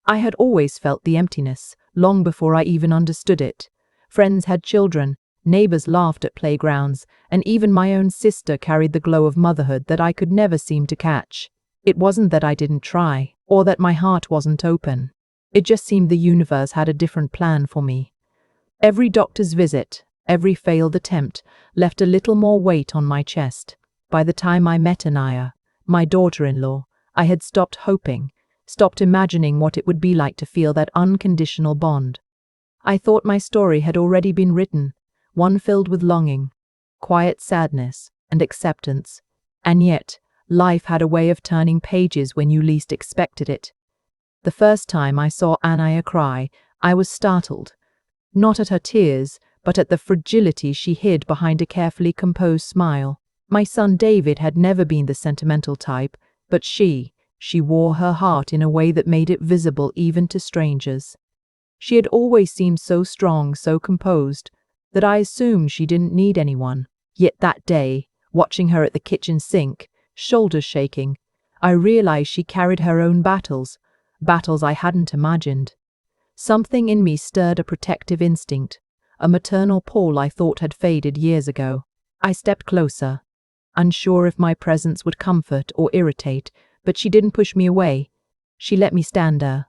I had always felt the emptiness, long before I even understood it. Friends had children, neighbors laughed at playgrounds, and even my own sister carried the glow of motherhood that I could never seem to catch. It wasn't that I didn't try, or that my heart wasn't open. It just seemed the universe had a different plan for me. Every doctor's visit, every failed attempt, left a little more weight on my chest. By the time I met Anaya, my daughter-in-law, I had stopped hoping, stopped imagining what it would be like to feel that unconditional bond. I thought my story had already been written, one filled with longing, quiet sadness, and acceptance. And yet, life had a way of turning pages when you least expected it. The first time I saw Anaya cry, I was startled. Not at her tears, but at the fragility she hid behind a carefully composed smile. My son David had never been the sentimental type, but she wore her heart in a way that made it visible even to strangers. She had always seemed so strong, so composed, that I assumed she didn't need anyone. Yet that day, watching her at the kitchen sink, shoulders shaking, I realized she carried her own battles I hadn't imagined. Something in me stirred a protective instinct, a maternal pull I thought had faded years ago. I stepped closer, unsure if my presence would comfort or irritate, but she didn't push me away. She let me stand there.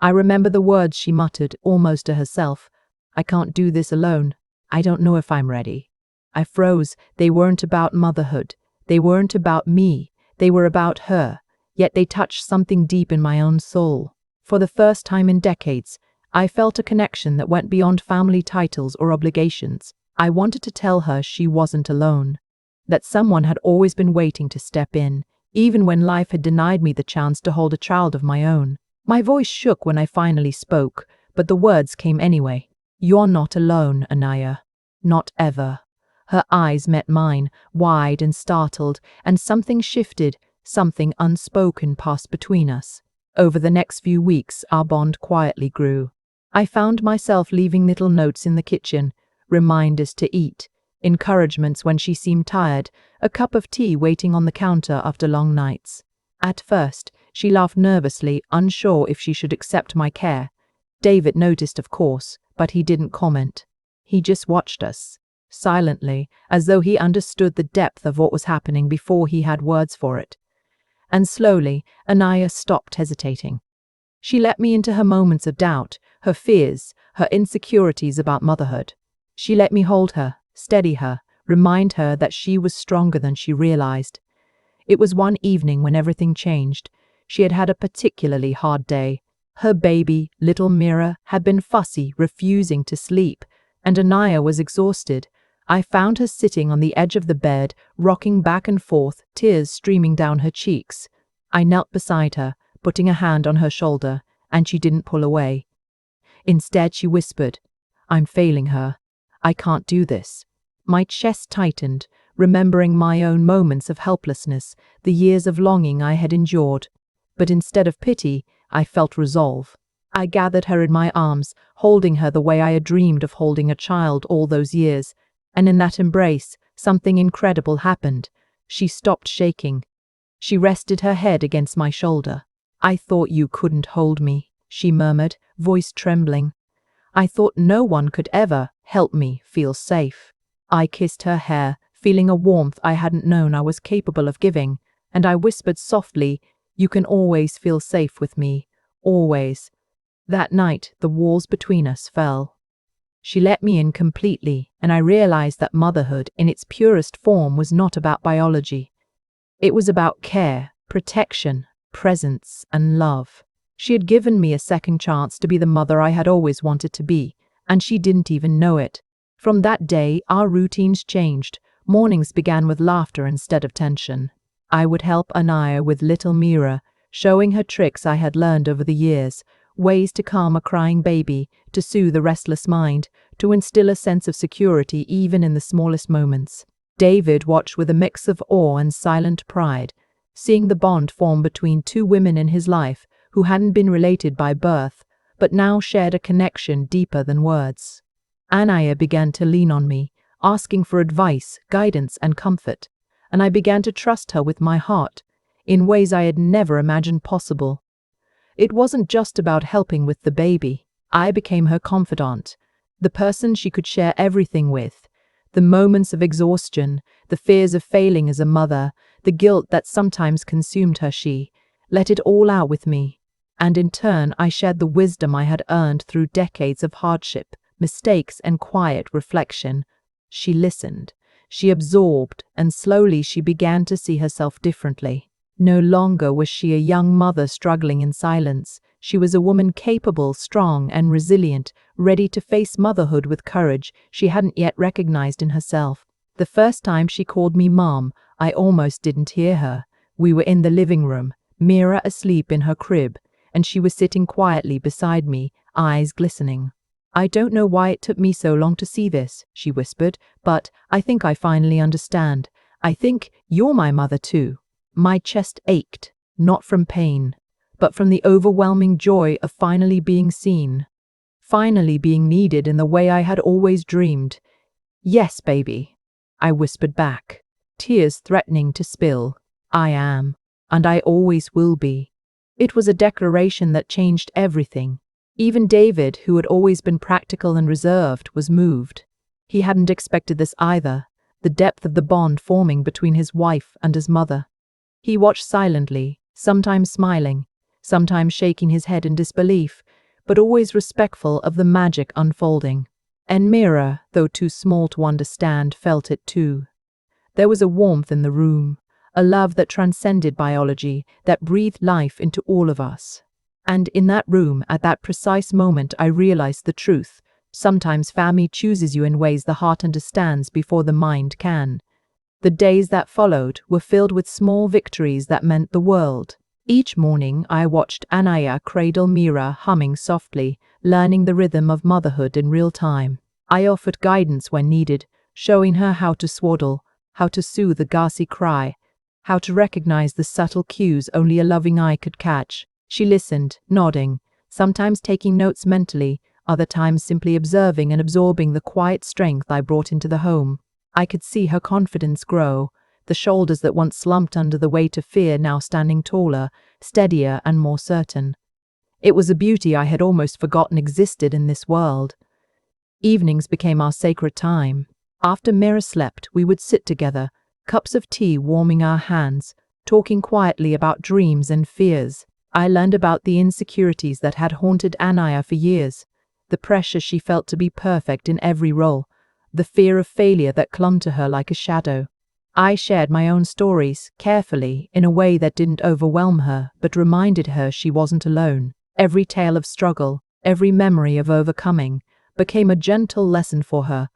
I remember the words she muttered, almost to herself. "I can't do this alone. I don't know if I'm ready." I froze. They weren't about motherhood. They weren't about me. They were about her. Yet they touched something deep in my own soul. For the first time in decades, I felt a connection that went beyond family titles or obligations. I wanted to tell her she wasn't alone, that someone had always been waiting to step in, even when life had denied me the chance to hold a child of my own. My voice shook when I finally spoke, but the words came anyway. "You're not alone, Anaya. Not ever." Her eyes met mine, wide and startled, and something shifted, something unspoken passed between us. Over the next few weeks, our bond quietly grew. I found myself leaving little notes in the kitchen, reminders to eat, encouragements when she seemed tired, a cup of tea waiting on the counter after long nights. At first, she laughed nervously, unsure if she should accept my care. David noticed, of course, but he didn't comment. He just watched us, silently, as though he understood the depth of what was happening before he had words for it. And slowly, Anaya stopped hesitating. She let me into her moments of doubt, her fears, her insecurities about motherhood. She let me hold her, steady her, remind her that she was stronger than she realized. It was one evening when everything changed. She had had a particularly hard day. Her baby, little Mira, had been fussy, refusing to sleep, and Anaya was exhausted. I found her sitting on the edge of the bed, rocking back and forth, tears streaming down her cheeks. I knelt beside her, putting a hand on her shoulder, and she didn't pull away. Instead, she whispered, "I'm failing her. I can't do this." My chest tightened, remembering my own moments of helplessness, the years of longing I had endured. But instead of pity, I felt resolve. I gathered her in my arms, holding her the way I had dreamed of holding a child all those years. And in that embrace, something incredible happened. She stopped shaking. She rested her head against my shoulder. "I thought you couldn't hold me," she murmured, voice trembling. "I thought no one could ever help me feel safe." I kissed her hair, feeling a warmth I hadn't known I was capable of giving, and I whispered softly, "You can always feel safe with me, always." That night, the walls between us fell. She let me in completely, and I realized that motherhood in its purest form was not about biology. It was about care, protection, presence, and love. She had given me a second chance to be the mother I had always wanted to be, and she didn't even know it. From that day, our routines changed. Mornings began with laughter instead of tension. I would help Anaya with little Mira, showing her tricks I had learned over the years, ways to calm a crying baby, to soothe a restless mind, to instill a sense of security even in the smallest moments. David watched with a mix of awe and silent pride, seeing the bond form between two women in his life who hadn't been related by birth, but now shared a connection deeper than words. Anaya began to lean on me, asking for advice, guidance, and comfort, and I began to trust her with my heart, in ways I had never imagined possible. It wasn't just about helping with the baby. I became her confidant, the person she could share everything with. The moments of exhaustion, the fears of failing as a mother, the guilt that sometimes consumed her, she let it all out with me. And in turn, I shared the wisdom I had earned through decades of hardship, mistakes, and quiet reflection. She listened, she absorbed, and slowly she began to see herself differently. No longer was she a young mother struggling in silence. She was a woman capable, strong, and resilient, ready to face motherhood with courage she hadn't yet recognized in herself. The first time she called me Mom, I almost didn't hear her. We were in the living room, Mira asleep in her crib, and she was sitting quietly beside me, eyes glistening. "I don't know why it took me so long to see this," she whispered, "but I think I finally understand. I think you're my mother too." My chest ached, not from pain, but from the overwhelming joy of finally being seen. Finally being needed in the way I had always dreamed. "Yes, baby," I whispered back, tears threatening to spill. "I am, and I always will be." It was a declaration that changed everything. Even David, who had always been practical and reserved, was moved. He hadn't expected this either, the depth of the bond forming between his wife and his mother. He watched silently, sometimes smiling, sometimes shaking his head in disbelief, but always respectful of the magic unfolding. And Mira, though too small to understand, felt it too. There was a warmth in the room, a love that transcended biology, that breathed life into all of us. And in that room, at that precise moment, I realized the truth. Sometimes family chooses you in ways the heart understands before the mind can. The days that followed were filled with small victories that meant the world. Each morning I watched Anaya cradle Mira, humming softly, learning the rhythm of motherhood in real time. I offered guidance when needed, showing her how to swaddle, how to soothe a gassy cry, how to recognize the subtle cues only a loving eye could catch. She listened, nodding, sometimes taking notes mentally, other times simply observing and absorbing the quiet strength I brought into the home. I could see her confidence grow, the shoulders that once slumped under the weight of fear now standing taller, steadier, and more certain. It was a beauty I had almost forgotten existed in this world. Evenings became our sacred time. After Mira slept, we would sit together, cups of tea warming our hands, talking quietly about dreams and fears. I learned about the insecurities that had haunted Anaya for years, the pressure she felt to be perfect in every role, the fear of failure that clung to her like a shadow. I shared my own stories, carefully, in a way that didn't overwhelm her, but reminded her she wasn't alone. Every tale of struggle, every memory of overcoming, became a gentle lesson for her.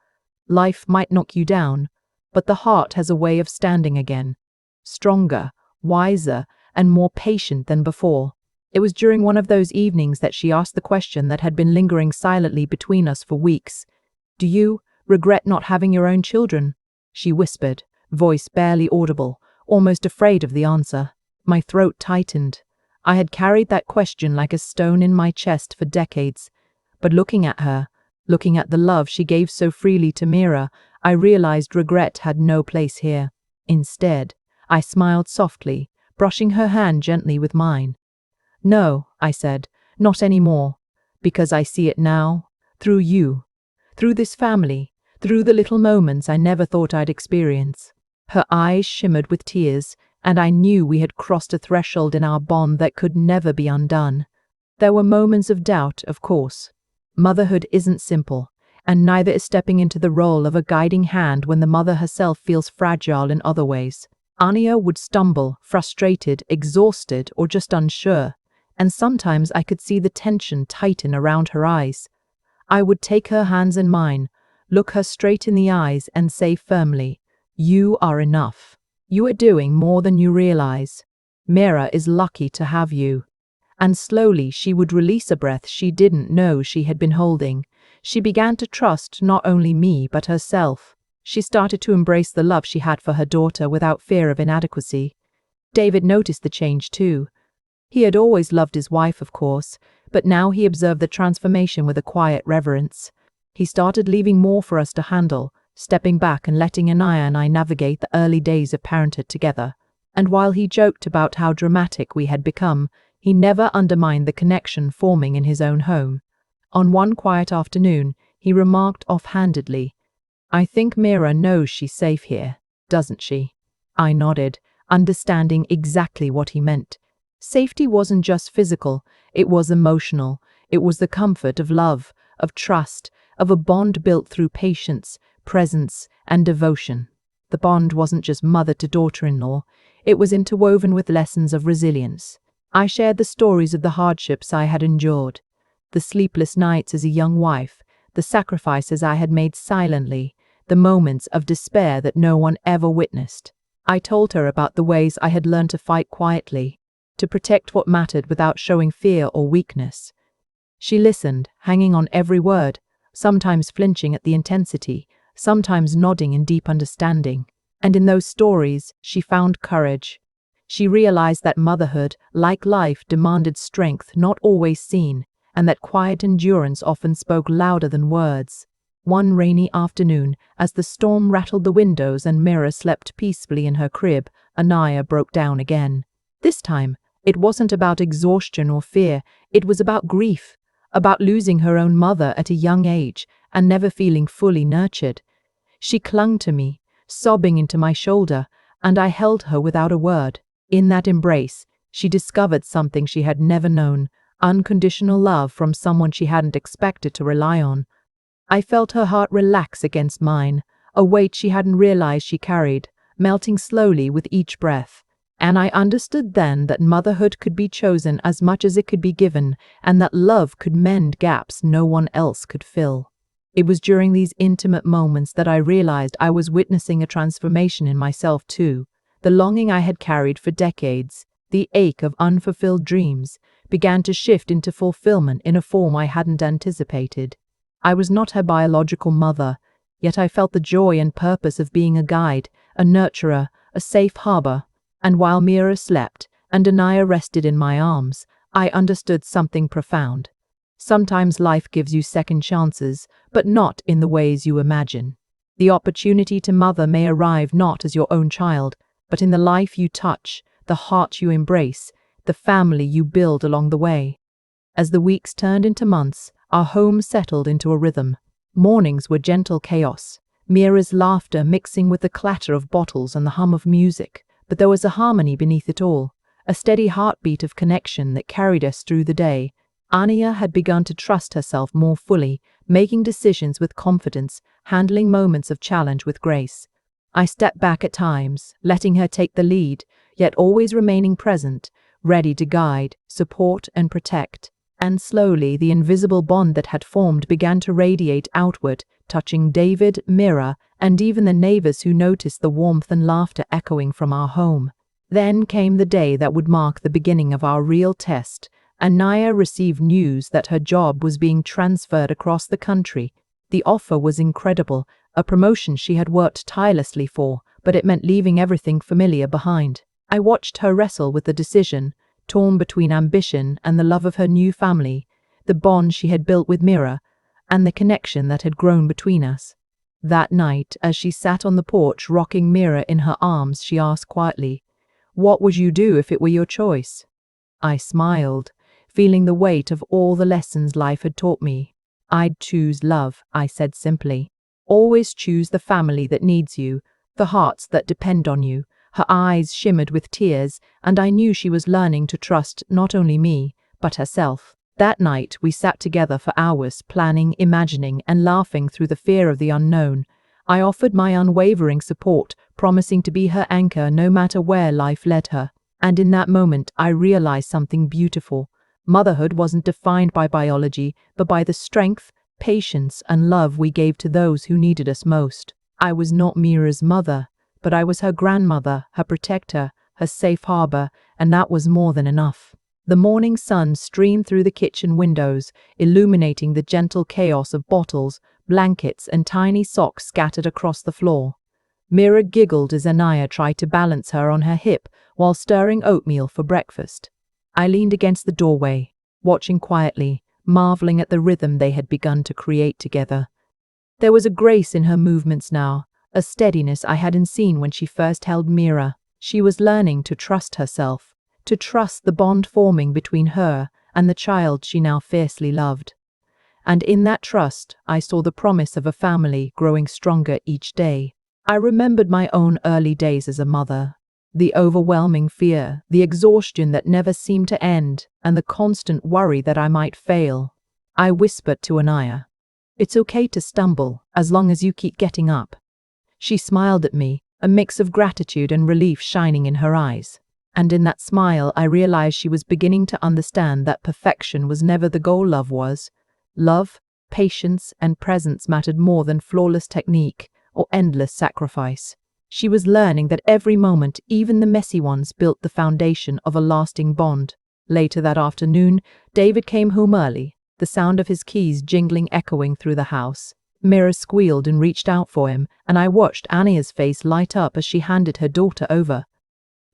Life might knock you down, but the heart has a way of standing again, stronger, wiser, and more patient than before. It was during one of those evenings that she asked the question that had been lingering silently between us for weeks. "Do you regret not having your own children?" she whispered, voice barely audible, almost afraid of the answer. My throat tightened. I had carried that question like a stone in my chest for decades. But looking at her, looking at the love she gave so freely to Mira, I realized regret had no place here. Instead, I smiled softly, brushing her hand gently with mine. "No," I said, "not anymore, because I see it now, through you, through this family, through the little moments I never thought I'd experience." Her eyes shimmered with tears, and I knew we had crossed a threshold in our bond that could never be undone. There were moments of doubt, of course. Motherhood isn't simple, and neither is stepping into the role of a guiding hand when the mother herself feels fragile in other ways. Anya would stumble, frustrated, exhausted, or just unsure, and sometimes I could see the tension tighten around her eyes. I would take her hands in mine, look her straight in the eyes, and say firmly, "You are enough. You are doing more than you realize. Mira is lucky to have you." And slowly she would release a breath she didn't know she had been holding. She began to trust not only me but herself. She started to embrace the love she had for her daughter without fear of inadequacy. David noticed the change too. He had always loved his wife, of course, but now he observed the transformation with a quiet reverence. He started leaving more for us to handle, stepping back and letting Anaya and I navigate the early days of parenthood together. And while he joked about how dramatic we had become, He never undermined the connection forming in his own home. On one quiet afternoon, he remarked offhandedly, "I think Mira knows she's safe here, doesn't she?" I nodded, understanding exactly what he meant. Safety wasn't just physical, it was emotional. It was the comfort of love, of trust, of a bond built through patience, presence, and devotion. The bond wasn't just mother to daughter-in-law, it was interwoven with lessons of resilience. I shared the stories of the hardships I had endured, the sleepless nights as a young wife, the sacrifices I had made silently, the moments of despair that no one ever witnessed. I told her about the ways I had learned to fight quietly, to protect what mattered without showing fear or weakness. She listened, hanging on every word, sometimes flinching at the intensity, sometimes nodding in deep understanding. And in those stories, she found courage. She realized that motherhood, like life, demanded strength not always seen, and that quiet endurance often spoke louder than words. One rainy afternoon, as the storm rattled the windows and Mira slept peacefully in her crib, Anaya broke down again. This time, it wasn't about exhaustion or fear, it was about grief, about losing her own mother at a young age and never feeling fully nurtured. She clung to me, sobbing into my shoulder, and I held her without a word. In that embrace, she discovered something she had never known, unconditional love from someone she hadn't expected to rely on. I felt her heart relax against mine, a weight she hadn't realized she carried, melting slowly with each breath. And I understood then that motherhood could be chosen as much as it could be given, and that love could mend gaps no one else could fill. It was during these intimate moments that I realized I was witnessing a transformation in myself too. The longing I had carried for decades, the ache of unfulfilled dreams, began to shift into fulfillment in a form I hadn't anticipated. I was not her biological mother, yet I felt the joy and purpose of being a guide, a nurturer, a safe harbor. And while Mira slept and Anaya rested in my arms, I understood something profound. Sometimes life gives you second chances, but not in the ways you imagine. The opportunity to mother may arrive not as your own child, but in the life you touch, the heart you embrace, the family you build along the way. As the weeks turned into months, our home settled into a rhythm. Mornings were gentle chaos, Mira's laughter mixing with the clatter of bottles and the hum of music, but there was a harmony beneath it all, a steady heartbeat of connection that carried us through the day. Ania had begun to trust herself more fully, making decisions with confidence, handling moments of challenge with grace. I stepped back at times, letting her take the lead, yet always remaining present, ready to guide, support, and protect. And slowly, the invisible bond that had formed began to radiate outward, touching David, Mira, and even the neighbors who noticed the warmth and laughter echoing from our home. Then came the day that would mark the beginning of our real test. Anaya received news that her job was being transferred across the country. The offer was incredible, a promotion she had worked tirelessly for, but it meant leaving everything familiar behind. I watched her wrestle with the decision, torn between ambition and the love of her new family, the bond she had built with Mira, and the connection that had grown between us. That night, as she sat on the porch rocking Mira in her arms, she asked quietly, "What would you do if it were your choice?" I smiled, feeling the weight of all the lessons life had taught me. "I'd choose love," I said simply. "Always choose the family that needs you, the hearts that depend on you." Her eyes shimmered with tears, and I knew she was learning to trust not only me, but herself. That night, we sat together for hours, planning, imagining, and laughing through the fear of the unknown. I offered my unwavering support, promising to be her anchor no matter where life led her. And in that moment, I realized something beautiful. Motherhood wasn't defined by biology, but by the strength, patience, and love we gave to those who needed us most. I was not Mira's mother, but I was her grandmother, her protector, her safe harbor, and that was more than enough. The morning sun streamed through the kitchen windows, illuminating the gentle chaos of bottles, blankets, and tiny socks scattered across the floor. Mira giggled as Anaya tried to balance her on her hip while stirring oatmeal for breakfast. I leaned against the doorway, watching quietly, marveling at the rhythm they had begun to create together. There was a grace in her movements now, a steadiness I hadn't seen when she first held Mira. She was learning to trust herself, to trust the bond forming between her and the child she now fiercely loved. And in that trust, I saw the promise of a family growing stronger each day. I remembered my own early days as a mother, the overwhelming fear, the exhaustion that never seemed to end, and the constant worry that I might fail. I whispered to Anaya, "It's okay to stumble, as long as you keep getting up." She smiled at me, a mix of gratitude and relief shining in her eyes. And in that smile, I realized she was beginning to understand that perfection was never the goal. Love was. Love, patience, and presence mattered more than flawless technique or endless sacrifice. She was learning that every moment, even the messy ones, built the foundation of a lasting bond. Later that afternoon, David came home early, the sound of his keys jingling echoing through the house. Mira squealed and reached out for him, and I watched Ania's face light up as she handed her daughter over.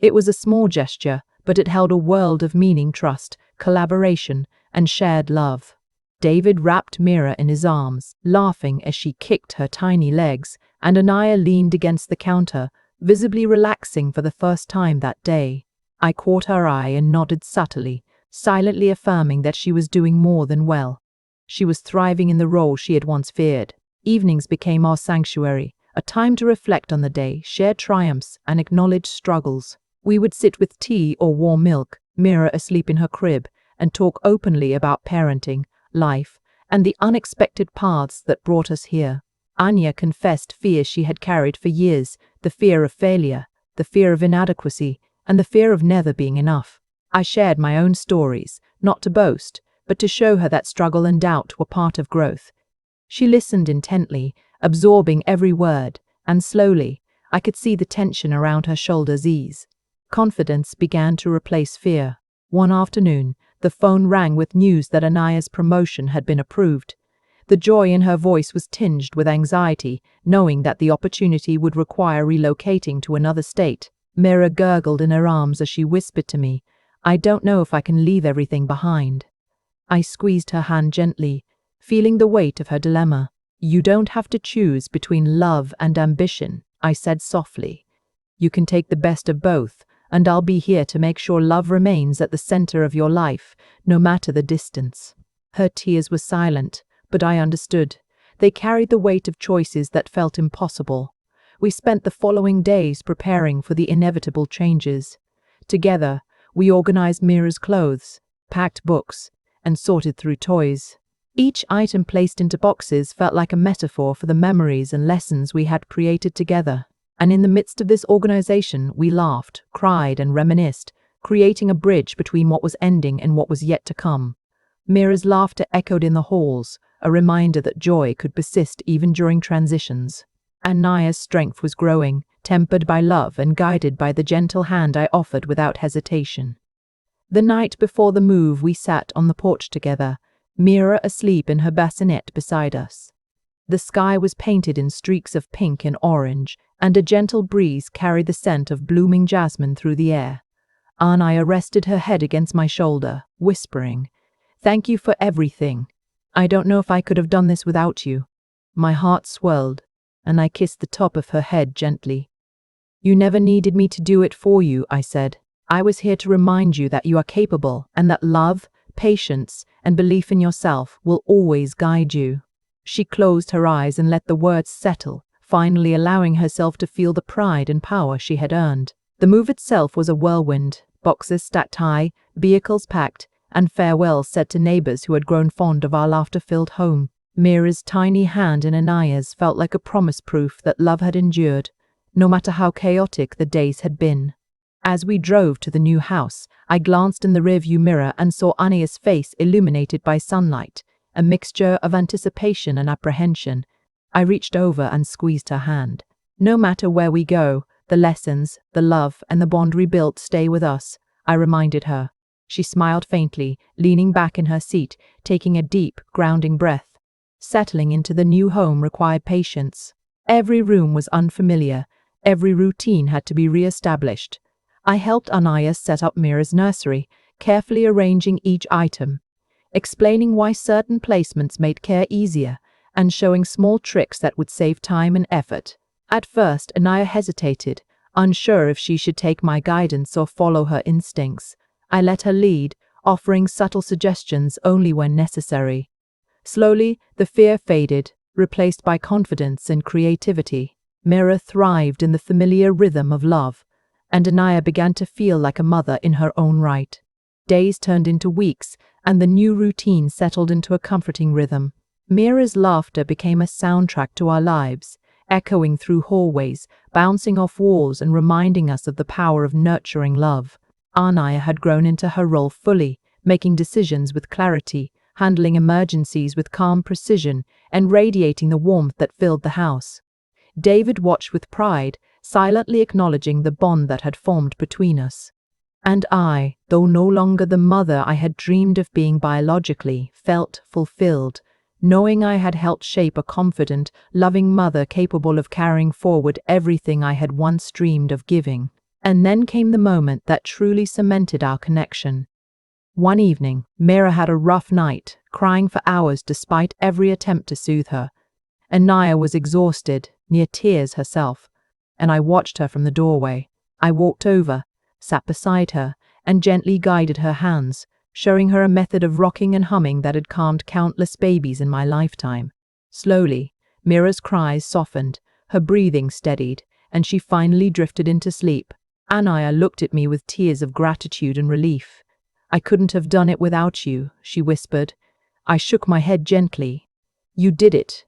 It was a small gesture, but it held a world of meaning, trust, collaboration, and shared love. David wrapped Mira in his arms, laughing as she kicked her tiny legs, and Anaya leaned against the counter, visibly relaxing for the first time that day. I caught her eye and nodded subtly, silently affirming that she was doing more than well. She was thriving in the role she had once feared. Evenings became our sanctuary, a time to reflect on the day, share triumphs, and acknowledge struggles. We would sit with tea or warm milk, Mira asleep in her crib, and talk openly about parenting, life, and the unexpected paths that brought us here. Anya confessed fears she had carried for years, the fear of failure, the fear of inadequacy, and the fear of never being enough. I shared my own stories, not to boast, but to show her that struggle and doubt were part of growth. She listened intently, absorbing every word, and slowly, I could see the tension around her shoulders ease. Confidence began to replace fear. One afternoon, the phone rang with news that Anaya's promotion had been approved. The joy in her voice was tinged with anxiety, knowing that the opportunity would require relocating to another state. Mira gurgled in her arms as she whispered to me, "I don't know if I can leave everything behind." I squeezed her hand gently, feeling the weight of her dilemma. "You don't have to choose between love and ambition," I said softly. "You can take the best of both, and I'll be here to make sure love remains at the center of your life, no matter the distance." Her tears were silent, but I understood. They carried the weight of choices that felt impossible. We spent the following days preparing for the inevitable changes. Together, we organized Mira's clothes, packed books, and sorted through toys. Each item placed into boxes felt like a metaphor for the memories and lessons we had created together. And in the midst of this organization, we laughed, cried, and reminisced, creating a bridge between what was ending and what was yet to come. Mira's laughter echoed in the halls, a reminder that joy could persist even during transitions. Anaya's strength was growing, tempered by love and guided by the gentle hand I offered without hesitation. The night before the move, we sat on the porch together, Mira asleep in her bassinet beside us. The sky was painted in streaks of pink and orange, and a gentle breeze carried the scent of blooming jasmine through the air. Anaya rested her head against my shoulder, whispering, "Thank you for everything. I don't know if I could have done this without you." My heart swelled, and I kissed the top of her head gently. "You never needed me to do it for you," I said. "I was here to remind you that you are capable, and that love, patience, and belief in yourself will always guide you." She closed her eyes and let the words settle, finally allowing herself to feel the pride and power she had earned. The move itself was a whirlwind, boxes stacked high, vehicles packed, and farewells said to neighbors who had grown fond of our laughter-filled home. Mira's tiny hand in Anaya's felt like a promise, proof that love had endured, no matter how chaotic the days had been. As we drove to the new house, I glanced in the rearview mirror and saw Anaya's face illuminated by sunlight, a mixture of anticipation and apprehension. I reached over and squeezed her hand. "No matter where we go, the lessons, the love, and the bond we built stay with us," I reminded her. She smiled faintly, leaning back in her seat, taking a deep, grounding breath. Settling into the new home required patience. Every room was unfamiliar. Every routine had to be re-established. I helped Anaya set up Mira's nursery, carefully arranging each item, explaining why certain placements made care easier, and showing small tricks that would save time and effort. At first, Anaya hesitated, unsure if she should take my guidance or follow her instincts, I let her lead, offering subtle suggestions only when necessary. Slowly, the fear faded, replaced by confidence and creativity. Mira thrived in the familiar rhythm of love, and Anaya began to feel like a mother in her own right. Days turned into weeks, and the new routine settled into a comforting rhythm. Mira's laughter became a soundtrack to our lives, echoing through hallways, bouncing off walls and reminding us of the power of nurturing love. Anaya had grown into her role fully, making decisions with clarity, handling emergencies with calm precision, and radiating the warmth that filled the house. David watched with pride, silently acknowledging the bond that had formed between us. And I, though no longer the mother I had dreamed of being biologically, felt fulfilled, knowing I had helped shape a confident, loving mother capable of carrying forward everything I had once dreamed of giving. And then came the moment that truly cemented our connection. One evening, Mira had a rough night, crying for hours despite every attempt to soothe her. Anaya was exhausted, near tears herself, and I watched her from the doorway. I walked over, sat beside her, and gently guided her hands, showing her a method of rocking and humming that had calmed countless babies in my lifetime. Slowly, Mira's cries softened, her breathing steadied, and she finally drifted into sleep. Anaya looked at me with tears of gratitude and relief. "I couldn't have done it without you," she whispered. I shook my head gently. "You did it.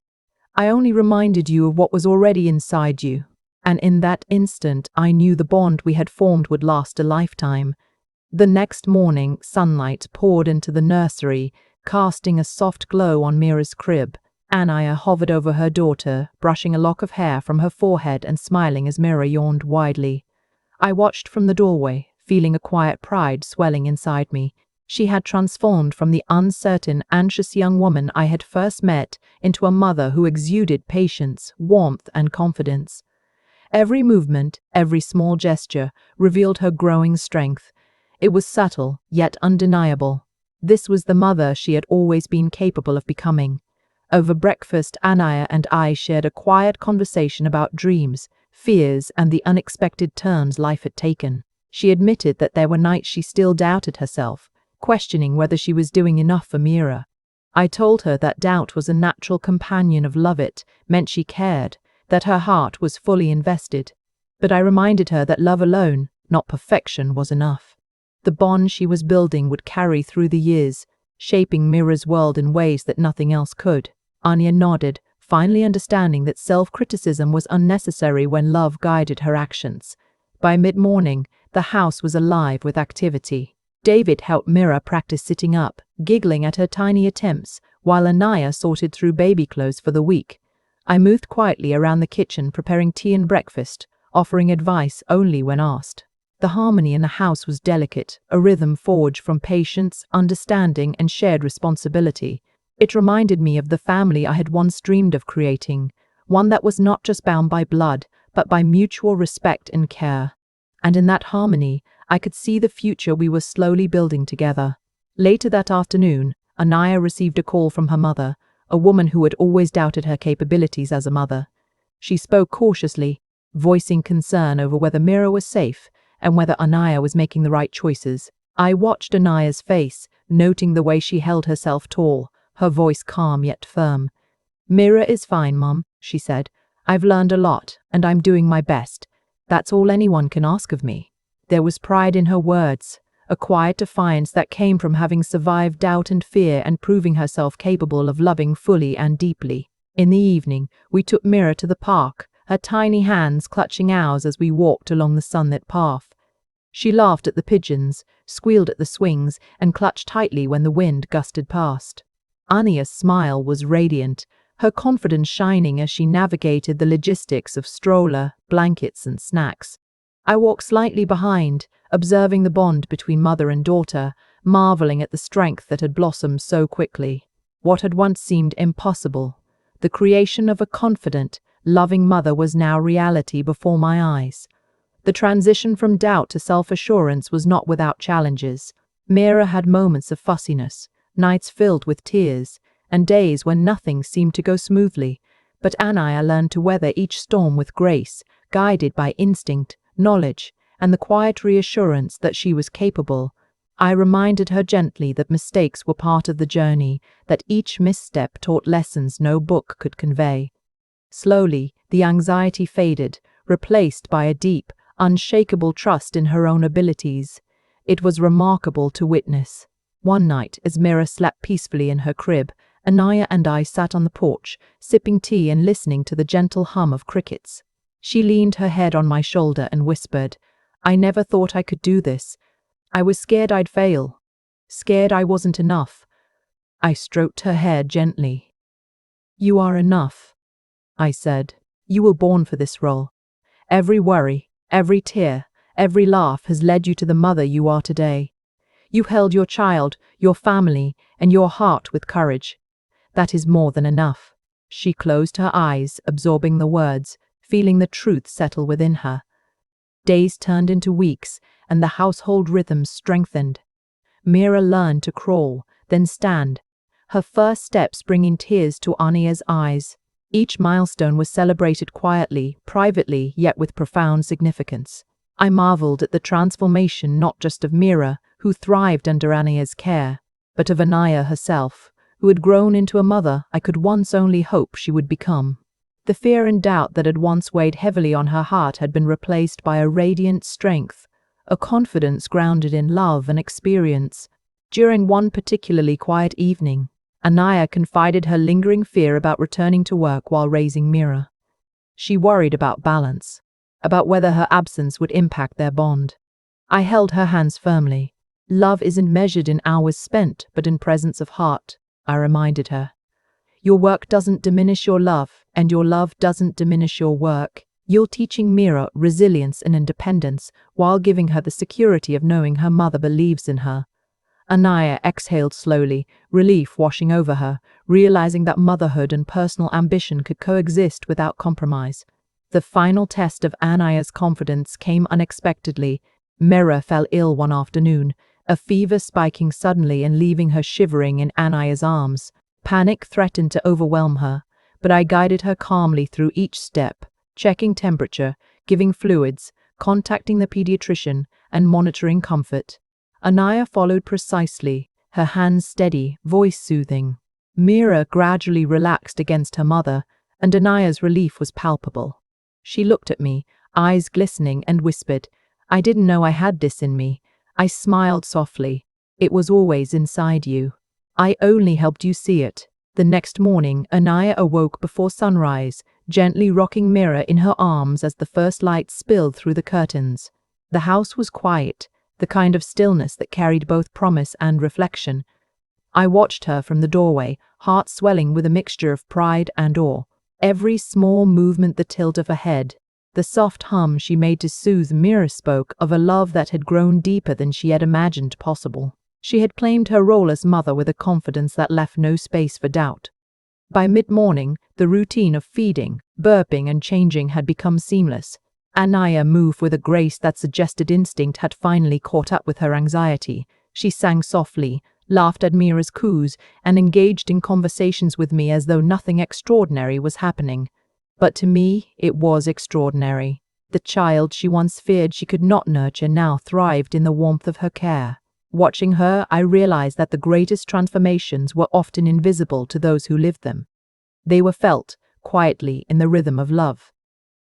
I only reminded you of what was already inside you." And in that instant, I knew the bond we had formed would last a lifetime. The next morning, sunlight poured into the nursery, casting a soft glow on Mira's crib. Anaya hovered over her daughter, brushing a lock of hair from her forehead and smiling as Mira yawned widely. I watched from the doorway, feeling a quiet pride swelling inside me. She had transformed from the uncertain, anxious young woman I had first met into a mother who exuded patience, warmth, and confidence. Every movement, every small gesture, revealed her growing strength. It was subtle, yet undeniable. This was the mother she had always been capable of becoming. Over breakfast, Anaya and I shared a quiet conversation about dreams, fears, and the unexpected turns life had taken. She admitted that there were nights she still doubted herself, questioning whether she was doing enough for Mira. I told her that doubt was a natural companion of love. It meant she cared, that her heart was fully invested. But I reminded her that love alone, not perfection, was enough. The bond she was building would carry through the years, shaping Mira's world in ways that nothing else could. Anya nodded, finally understanding that self-criticism was unnecessary when love guided her actions. By mid-morning, the house was alive with activity. David helped Mira practice sitting up, giggling at her tiny attempts, while Anaya sorted through baby clothes for the week. I moved quietly around the kitchen preparing tea and breakfast, offering advice only when asked. The harmony in the house was delicate, a rhythm forged from patience, understanding, and shared responsibility. It reminded me of the family I had once dreamed of creating, one that was not just bound by blood, but by mutual respect and care. And in that harmony, I could see the future we were slowly building together. Later that afternoon, Anaya received a call from her mother, a woman who had always doubted her capabilities as a mother. She spoke cautiously, voicing concern over whether Mira was safe and whether Anaya was making the right choices. I watched Anaya's face, noting the way she held herself tall, her voice calm yet firm. "Mira is fine, Mom," she said. "I've learned a lot, and I'm doing my best. That's all anyone can ask of me." There was pride in her words, a quiet defiance that came from having survived doubt and fear and proving herself capable of loving fully and deeply. In the evening, we took Mira to the park, her tiny hands clutching ours as we walked along the sunlit path. She laughed at the pigeons, squealed at the swings, and clutched tightly when the wind gusted past. Anya's smile was radiant, her confidence shining as she navigated the logistics of stroller, blankets, and snacks. I walked slightly behind, observing the bond between mother and daughter, marveling at the strength that had blossomed so quickly. What had once seemed impossible, the creation of a confident, loving mother, was now reality before my eyes. The transition from doubt to self-assurance was not without challenges. Mira had moments of fussiness, nights filled with tears, and days when nothing seemed to go smoothly. But Anaya learned to weather each storm with grace, guided by instinct, knowledge, and the quiet reassurance that she was capable. I reminded her gently that mistakes were part of the journey, that each misstep taught lessons no book could convey. Slowly, the anxiety faded, replaced by a deep, unshakable trust in her own abilities. It was remarkable to witness. One night, as Mira slept peacefully in her crib, Anaya and I sat on the porch, sipping tea and listening to the gentle hum of crickets. She leaned her head on my shoulder and whispered, "I never thought I could do this. I was scared I'd fail. Scared I wasn't enough." I stroked her hair gently. "You are enough," I said. "You were born for this role. Every worry, every tear, every laugh has led you to the mother you are today. You held your child, your family, and your heart with courage. That is more than enough." She closed her eyes, absorbing the words, feeling the truth settle within her. Days turned into weeks, and the household rhythms strengthened. Mira learned to crawl, then stand, her first steps bringing tears to Ania's eyes. Each milestone was celebrated quietly, privately, yet with profound significance. I marveled at the transformation not just of Mira, who thrived under Ania's care, but of Anaya herself, who had grown into a mother I could once only hope she would become. The fear and doubt that had once weighed heavily on her heart had been replaced by a radiant strength, a confidence grounded in love and experience. During one particularly quiet evening, Anaya confided her lingering fear about returning to work while raising Mira. She worried about balance, about whether her absence would impact their bond. I held her hands firmly. "Love isn't measured in hours spent, but in presence of heart," I reminded her. "Your work doesn't diminish your love, and your love doesn't diminish your work." You're teaching Mira resilience and independence while giving her the security of knowing her mother believes in her. Anaya exhaled slowly, relief washing over her, realizing that motherhood and personal ambition could coexist without compromise. The final test of Anaya's confidence came unexpectedly. Mira fell ill one afternoon, a fever spiking suddenly and leaving her shivering in Anaya's arms. Panic threatened to overwhelm her, but I guided her calmly through each step, checking temperature, giving fluids, contacting the pediatrician, and monitoring comfort. Anaya followed precisely, her hands steady, voice soothing. Mira gradually relaxed against her mother, and Anaya's relief was palpable. She looked at me, eyes glistening, and whispered, "I didn't know I had this in me." I smiled softly. "It was always inside you. I only helped you see it." The next morning, Anaya awoke before sunrise, gently rocking Mira in her arms as the first light spilled through the curtains. The house was quiet, the kind of stillness that carried both promise and reflection. I watched her from the doorway, heart swelling with a mixture of pride and awe. Every small movement, the tilt of her head, the soft hum she made to soothe Mira spoke of a love that had grown deeper than she had imagined possible. She had claimed her role as mother with a confidence that left no space for doubt. By mid-morning, the routine of feeding, burping, and changing had become seamless. Anaya moved with a grace that suggested instinct had finally caught up with her anxiety. She sang softly, laughed at Mira's coos, and engaged in conversations with me as though nothing extraordinary was happening. But to me, it was extraordinary. The child she once feared she could not nurture now thrived in the warmth of her care. Watching her, I realized that the greatest transformations were often invisible to those who lived them. They were felt, quietly, in the rhythm of love.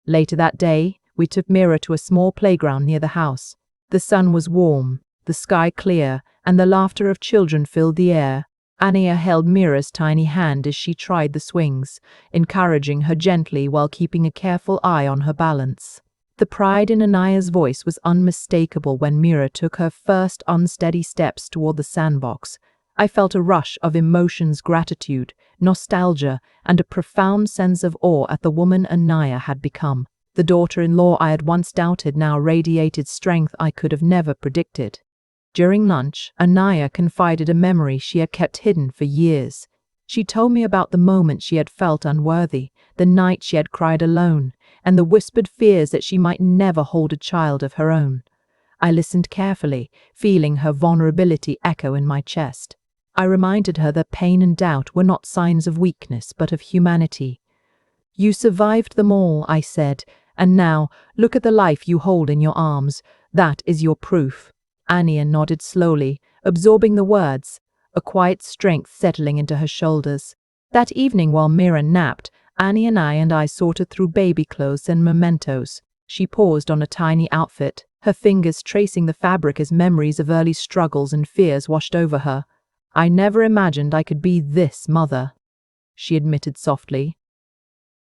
Later that day, we took Mira to a small playground near the house. The sun was warm, the sky clear, and the laughter of children filled the air. Anaya held Mira's tiny hand as she tried the swings, encouraging her gently while keeping a careful eye on her balance. The pride in Anaya's voice was unmistakable when Mira took her first unsteady steps toward the sandbox. I felt a rush of emotions, gratitude, nostalgia, and a profound sense of awe at the woman Anaya had become. The daughter-in-law I had once doubted now radiated strength I could have never predicted. During lunch, Anaya confided a memory she had kept hidden for years. She told me about the moment she had felt unworthy, the night she had cried alone, and the whispered fears that she might never hold a child of her own. I listened carefully, feeling her vulnerability echo in my chest. I reminded her that pain and doubt were not signs of weakness, but of humanity. "You survived them all," I said, "and now, look at the life you hold in your arms. That is your proof." Anya nodded slowly, absorbing the words, a quiet strength settling into her shoulders. That evening while Mira napped, Annie and I sorted through baby clothes and mementos. She paused on a tiny outfit, her fingers tracing the fabric as memories of early struggles and fears washed over her. "I never imagined I could be this mother," she admitted softly.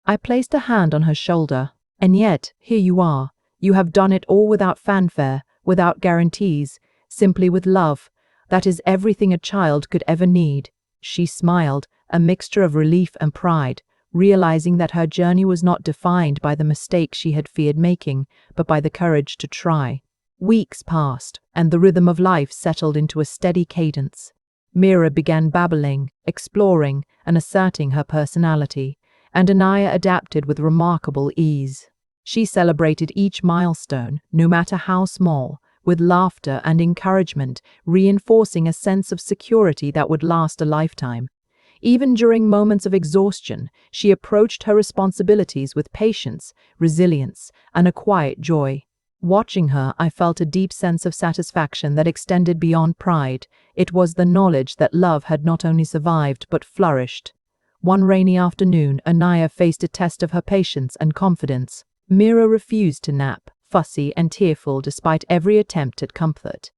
I placed a hand on her shoulder. "And yet, here you are. You have done it all without fanfare, without guarantees, simply with love. That is everything a child could ever need." She smiled, a mixture of relief and pride, realizing that her journey was not defined by the mistakes she had feared making, but by the courage to try. Weeks passed, and the rhythm of life settled into a steady cadence. Mira began babbling, exploring, and asserting her personality, and Anaya adapted with remarkable ease. She celebrated each milestone, no matter how small, with laughter and encouragement, reinforcing a sense of security that would last a lifetime. Even during moments of exhaustion, she approached her responsibilities with patience, resilience, and a quiet joy. Watching her, I felt a deep sense of satisfaction that extended beyond pride. It was the knowledge that love had not only survived but flourished. One rainy afternoon, Anaya faced a test of her patience and confidence. Mira refused to nap, fussy and tearful despite every attempt at comfort.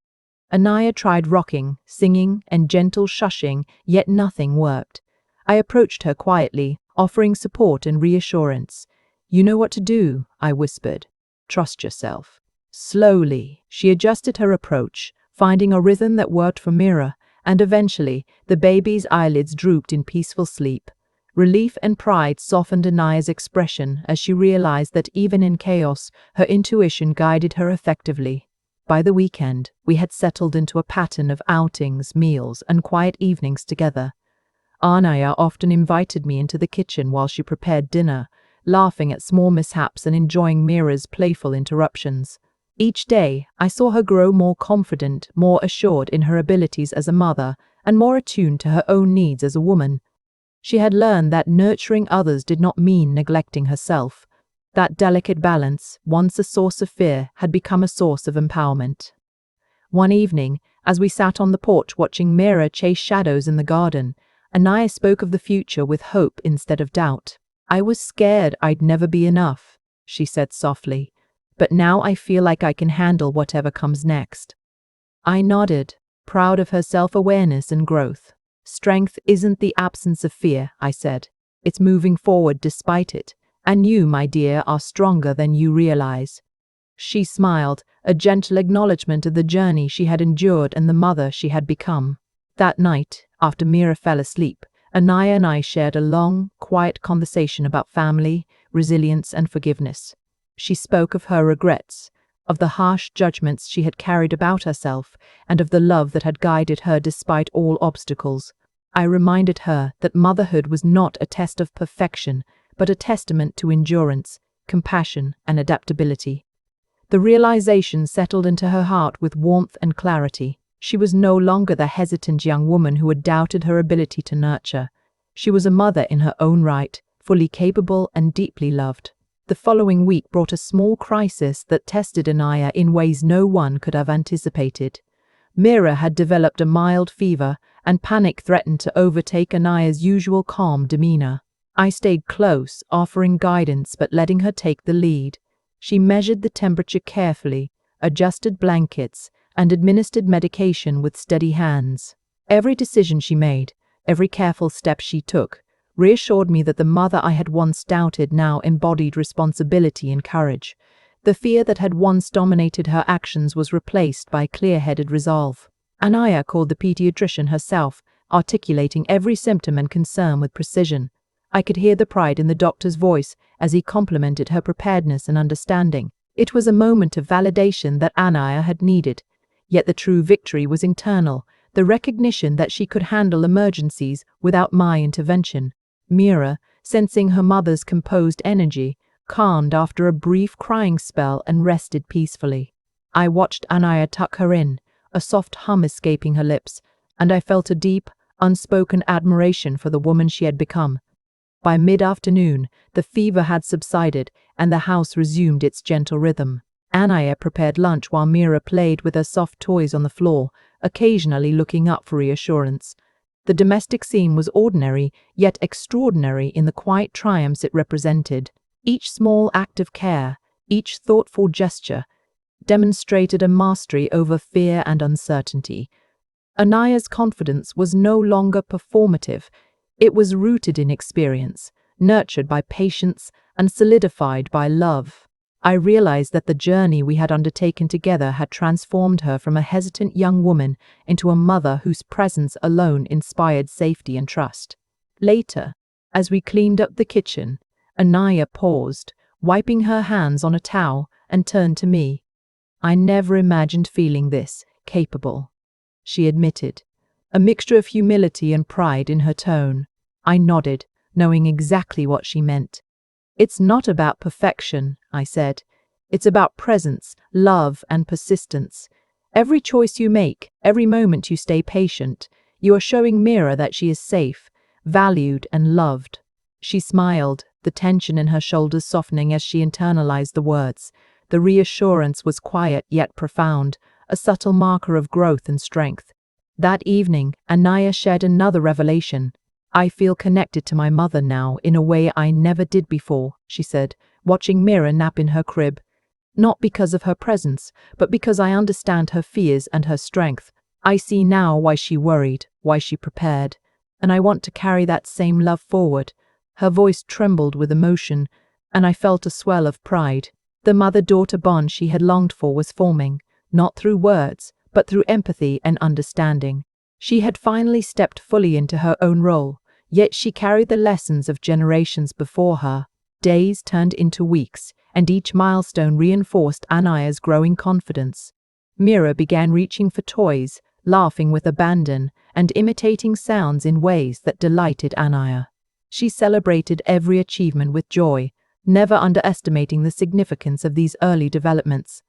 Anaya tried rocking, singing, and gentle shushing, yet nothing worked. I approached her quietly, offering support and reassurance. "You know what to do," I whispered. "Trust yourself." Slowly, she adjusted her approach, finding a rhythm that worked for Mira, and eventually, the baby's eyelids drooped in peaceful sleep. Relief and pride softened Anaya's expression as she realized that even in chaos, her intuition guided her effectively. By the weekend, we had settled into a pattern of outings, meals, and quiet evenings together. Anaya often invited me into the kitchen while she prepared dinner, laughing at small mishaps and enjoying Mira's playful interruptions. Each day, I saw her grow more confident, more assured in her abilities as a mother, and more attuned to her own needs as a woman. She had learned that nurturing others did not mean neglecting herself. That delicate balance, once a source of fear, had become a source of empowerment. One evening, as we sat on the porch watching Mira chase shadows in the garden, Anaya spoke of the future with hope instead of doubt. "I was scared I'd never be enough," she said softly, "but now I feel like I can handle whatever comes next." I nodded, proud of her self-awareness and growth. "Strength isn't the absence of fear," I said. "It's moving forward despite it. And you, my dear, are stronger than you realize." She smiled, a gentle acknowledgement of the journey she had endured and the mother she had become. That night, after Mira fell asleep, Anaya and I shared a long, quiet conversation about family, resilience, and forgiveness. She spoke of her regrets, of the harsh judgments she had carried about herself, and of the love that had guided her despite all obstacles. I reminded her that motherhood was not a test of perfection, but a testament to endurance, compassion, and adaptability. The realization settled into her heart with warmth and clarity. She was no longer the hesitant young woman who had doubted her ability to nurture. She was a mother in her own right, fully capable and deeply loved. The following week brought a small crisis that tested Anaya in ways no one could have anticipated. Mira had developed a mild fever, and panic threatened to overtake Anaya's usual calm demeanor. I stayed close, offering guidance but letting her take the lead. She measured the temperature carefully, adjusted blankets, and administered medication with steady hands. Every decision she made, every careful step she took, reassured me that the mother I had once doubted now embodied responsibility and courage. The fear that had once dominated her actions was replaced by clear-headed resolve. Anaya called the pediatrician herself, articulating every symptom and concern with precision. I could hear the pride in the doctor's voice as he complimented her preparedness and understanding. It was a moment of validation that Anaya had needed. Yet the true victory was internal, the recognition that she could handle emergencies without my intervention. Mira, sensing her mother's composed energy, calmed after a brief crying spell and rested peacefully. I watched Anaya tuck her in, a soft hum escaping her lips, and I felt a deep, unspoken admiration for the woman she had become. By mid-afternoon, the fever had subsided and the house resumed its gentle rhythm. Anaya prepared lunch while Mira played with her soft toys on the floor, occasionally looking up for reassurance. The domestic scene was ordinary, yet extraordinary in the quiet triumphs it represented. Each small act of care, each thoughtful gesture, demonstrated a mastery over fear and uncertainty. Anaya's confidence was no longer performative. It was rooted in experience, nurtured by patience, and solidified by love. I realized that the journey we had undertaken together had transformed her from a hesitant young woman into a mother whose presence alone inspired safety and trust. Later, as we cleaned up the kitchen, Anaya paused, wiping her hands on a towel, and turned to me. "I never imagined feeling this capable," she admitted, a mixture of humility and pride in her tone. I nodded, knowing exactly what she meant. "It's not about perfection," I said. "It's about presence, love, and persistence. Every choice you make, every moment you stay patient, you are showing Mira that she is safe, valued, and loved." She smiled, the tension in her shoulders softening as she internalized the words. The reassurance was quiet yet profound, a subtle marker of growth and strength. That evening, Anaya shared another revelation. "I feel connected to my mother now in a way I never did before," she said, watching Mira nap in her crib. "Not because of her presence, but because I understand her fears and her strength. I see now why she worried, why she prepared, and I want to carry that same love forward." Her voice trembled with emotion, and I felt a swell of pride. The mother-daughter bond she had longed for was forming, not through words, but through empathy and understanding. She had finally stepped fully into her own role, yet she carried the lessons of generations before her. Days turned into weeks, and each milestone reinforced Anaya's growing confidence. Mira began reaching for toys, laughing with abandon, and imitating sounds in ways that delighted Anaya. She celebrated every achievement with joy, never underestimating the significance of these early developments.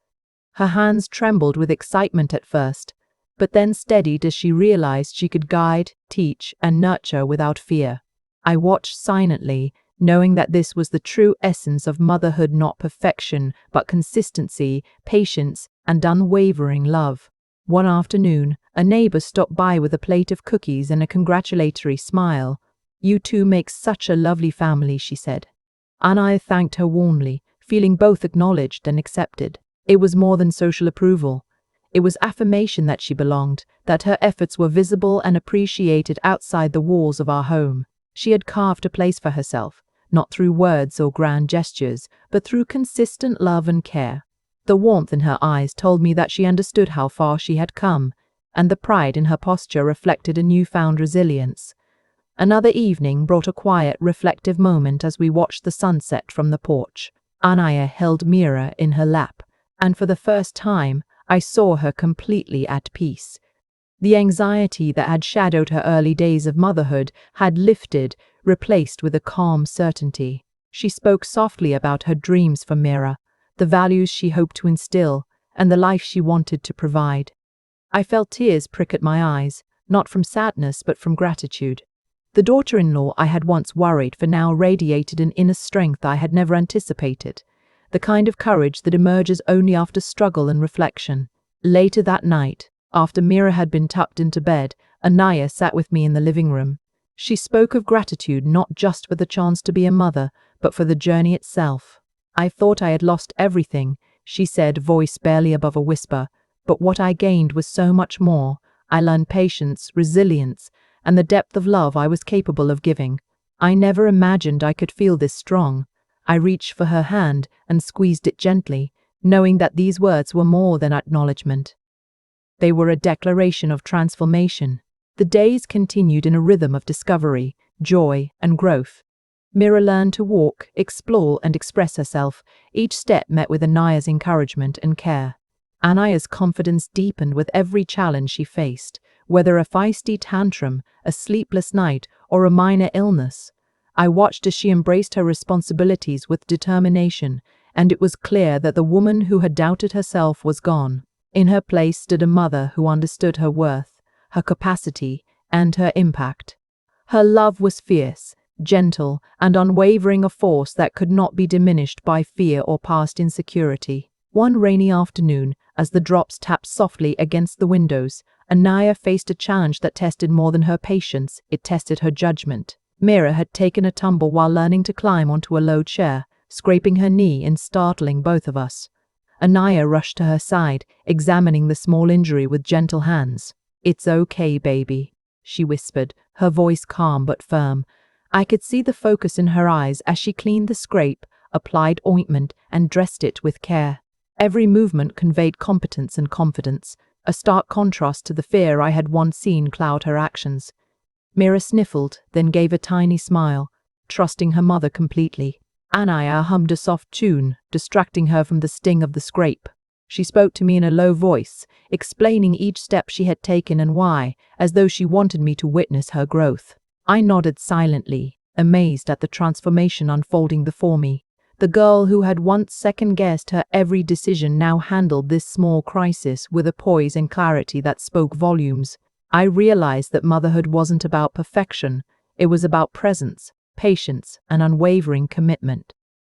Her hands trembled with excitement at first, but then steadied as she realized she could guide, teach, and nurture without fear. I watched silently, knowing that this was the true essence of motherhood, not perfection, but consistency, patience, and unwavering love. One afternoon, a neighbor stopped by with a plate of cookies and a congratulatory smile. "You two make such a lovely family," she said. Anaya thanked her warmly, feeling both acknowledged and accepted. It was more than social approval. It was affirmation that she belonged, that her efforts were visible and appreciated outside the walls of our home. She had carved a place for herself, not through words or grand gestures, but through consistent love and care. The warmth in her eyes told me that she understood how far she had come, and the pride in her posture reflected a newfound resilience. Another evening brought a quiet, reflective moment as we watched the sunset from the porch. Anaya held Mira in her lap, and for the first time, I saw her completely at peace. The anxiety that had shadowed her early days of motherhood had lifted, replaced with a calm certainty. She spoke softly about her dreams for Mira, the values she hoped to instill, and the life she wanted to provide. I felt tears prick at my eyes, not from sadness but from gratitude. The daughter-in-law I had once worried for now radiated an inner strength I had never anticipated, the kind of courage that emerges only after struggle and reflection. Later that night, after Mira had been tucked into bed, Anaya sat with me in the living room. She spoke of gratitude not just for the chance to be a mother, but for the journey itself. "I thought I had lost everything," she said, voice barely above a whisper, "but what I gained was so much more. I learned patience, resilience, and the depth of love I was capable of giving. I never imagined I could feel this strong." I reached for her hand and squeezed it gently, knowing that these words were more than acknowledgement. They were a declaration of transformation. The days continued in a rhythm of discovery, joy, and growth. Mira learned to walk, explore, and express herself, each step met with Anaya's encouragement and care. Anaya's confidence deepened with every challenge she faced, whether a feisty tantrum, a sleepless night, or a minor illness. I watched as she embraced her responsibilities with determination, and it was clear that the woman who had doubted herself was gone. In her place stood a mother who understood her worth, her capacity, and her impact. Her love was fierce, gentle, and unwavering, a force that could not be diminished by fear or past insecurity. One rainy afternoon, as the drops tapped softly against the windows, Anaya faced a challenge that tested more than her patience, it tested her judgment. Mira had taken a tumble while learning to climb onto a low chair, scraping her knee and startling both of us. Anaya rushed to her side, examining the small injury with gentle hands. "It's okay, baby," she whispered, her voice calm but firm. I could see the focus in her eyes as she cleaned the scrape, applied ointment, and dressed it with care. Every movement conveyed competence and confidence, a stark contrast to the fear I had once seen cloud her actions. Mira sniffled, then gave a tiny smile, trusting her mother completely. Anaya hummed a soft tune, distracting her from the sting of the scrape. She spoke to me in a low voice, explaining each step she had taken and why, as though she wanted me to witness her growth. I nodded silently, amazed at the transformation unfolding before me. The girl who had once second-guessed her every decision now handled this small crisis with a poise and clarity that spoke volumes. I realized that motherhood wasn't about perfection, it was about presence, patience, and unwavering commitment.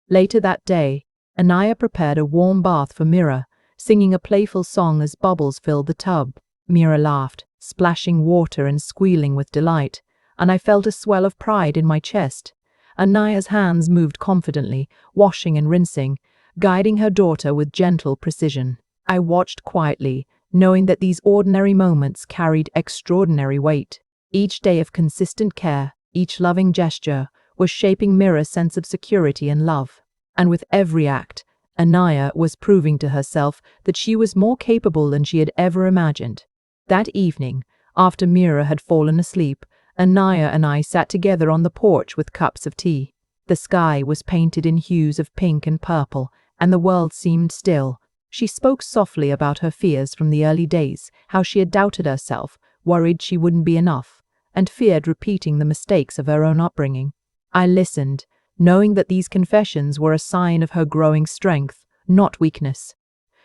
Later that day, Anaya prepared a warm bath for Mira, singing a playful song as bubbles filled the tub. Mira laughed, splashing water and squealing with delight, and I felt a swell of pride in my chest. Anaya's hands moved confidently, washing and rinsing, guiding her daughter with gentle precision. I watched quietly, knowing that these ordinary moments carried extraordinary weight. Each day of consistent care, each loving gesture, was shaping Mira's sense of security and love. And with every act, Anaya was proving to herself that she was more capable than she had ever imagined. That evening, after Mira had fallen asleep, Anaya and I sat together on the porch with cups of tea. The sky was painted in hues of pink and purple, and the world seemed still. She spoke softly about her fears from the early days, how she had doubted herself, worried she wouldn't be enough, and feared repeating the mistakes of her own upbringing. I listened, knowing that these confessions were a sign of her growing strength, not weakness.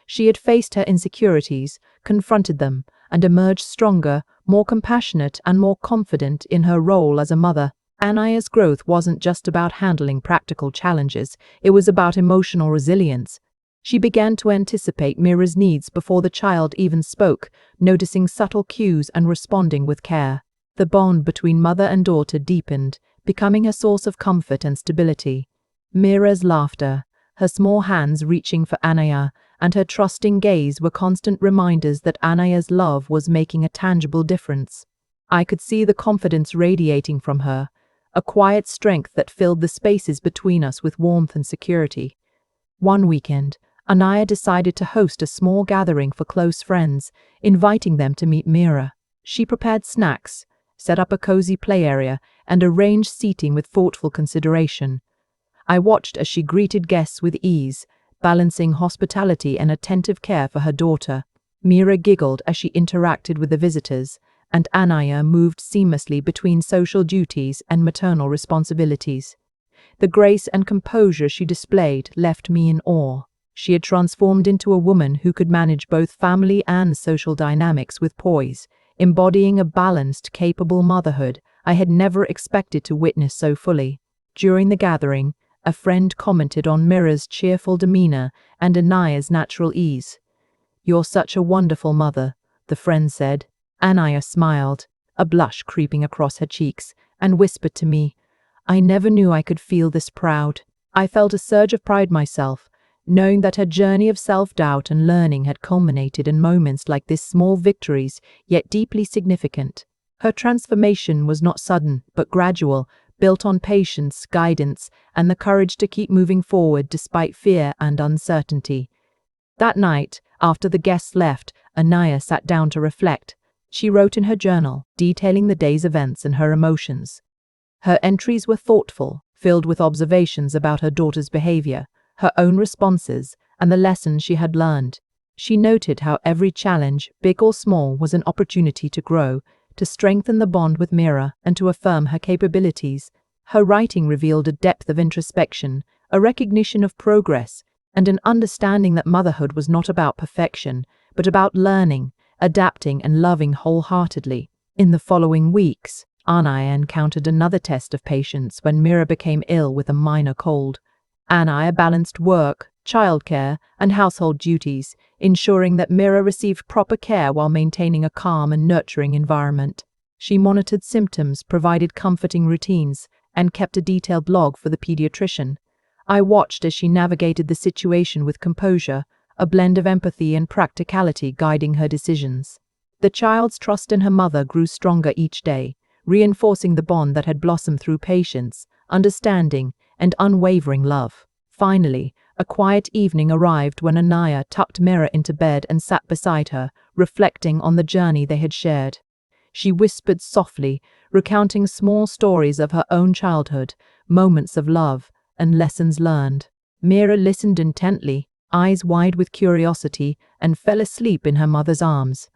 She had faced her insecurities, confronted them, and emerged stronger, more compassionate, and more confident in her role as a mother. Anaya's growth wasn't just about handling practical challenges, it was about emotional resilience. She began to anticipate Mira's needs before the child even spoke, noticing subtle cues and responding with care. The bond between mother and daughter deepened, becoming a source of comfort and stability. Mira's laughter, her small hands reaching for Anaya, and her trusting gaze were constant reminders that Anaya's love was making a tangible difference. I could see the confidence radiating from her, a quiet strength that filled the spaces between us with warmth and security. One weekend, Anaya decided to host a small gathering for close friends, inviting them to meet Mira. She prepared snacks, set up a cozy play area, and arranged seating with thoughtful consideration. I watched as she greeted guests with ease, balancing hospitality and attentive care for her daughter. Mira giggled as she interacted with the visitors, and Anaya moved seamlessly between social duties and maternal responsibilities. The grace and composure she displayed left me in awe. She had transformed into a woman who could manage both family and social dynamics with poise, embodying a balanced, capable motherhood I had never expected to witness so fully. During the gathering, a friend commented on Mira's cheerful demeanor and Anaya's natural ease. "You're such a wonderful mother," the friend said. Anaya smiled, a blush creeping across her cheeks, and whispered to me, "I never knew I could feel this proud." I felt a surge of pride myself, knowing that her journey of self-doubt and learning had culminated in moments like this, small victories, yet deeply significant. Her transformation was not sudden, but gradual, built on patience, guidance, and the courage to keep moving forward despite fear and uncertainty. That night, after the guests left, Anaya sat down to reflect. She wrote in her journal, detailing the day's events and her emotions. Her entries were thoughtful, filled with observations about her daughter's behavior, her own responses, and the lessons she had learned. She noted how every challenge, big or small, was an opportunity to grow, to strengthen the bond with Mira, and to affirm her capabilities. Her writing revealed a depth of introspection, a recognition of progress, and an understanding that motherhood was not about perfection, but about learning, adapting, and loving wholeheartedly. In the following weeks, Anaya encountered another test of patience when Mira became ill with a minor cold. Anaya balanced work, childcare, and household duties, ensuring that Mira received proper care while maintaining a calm and nurturing environment. She monitored symptoms, provided comforting routines, and kept a detailed log for the pediatrician. I watched as she navigated the situation with composure, a blend of empathy and practicality guiding her decisions. The child's trust in her mother grew stronger each day, reinforcing the bond that had blossomed through patience, understanding, and unwavering love. Finally, a quiet evening arrived when Anaya tucked Mira into bed and sat beside her, reflecting on the journey they had shared. She whispered softly, recounting small stories of her own childhood, moments of love, and lessons learned. Mira listened intently, eyes wide with curiosity, and fell asleep in her mother's arms.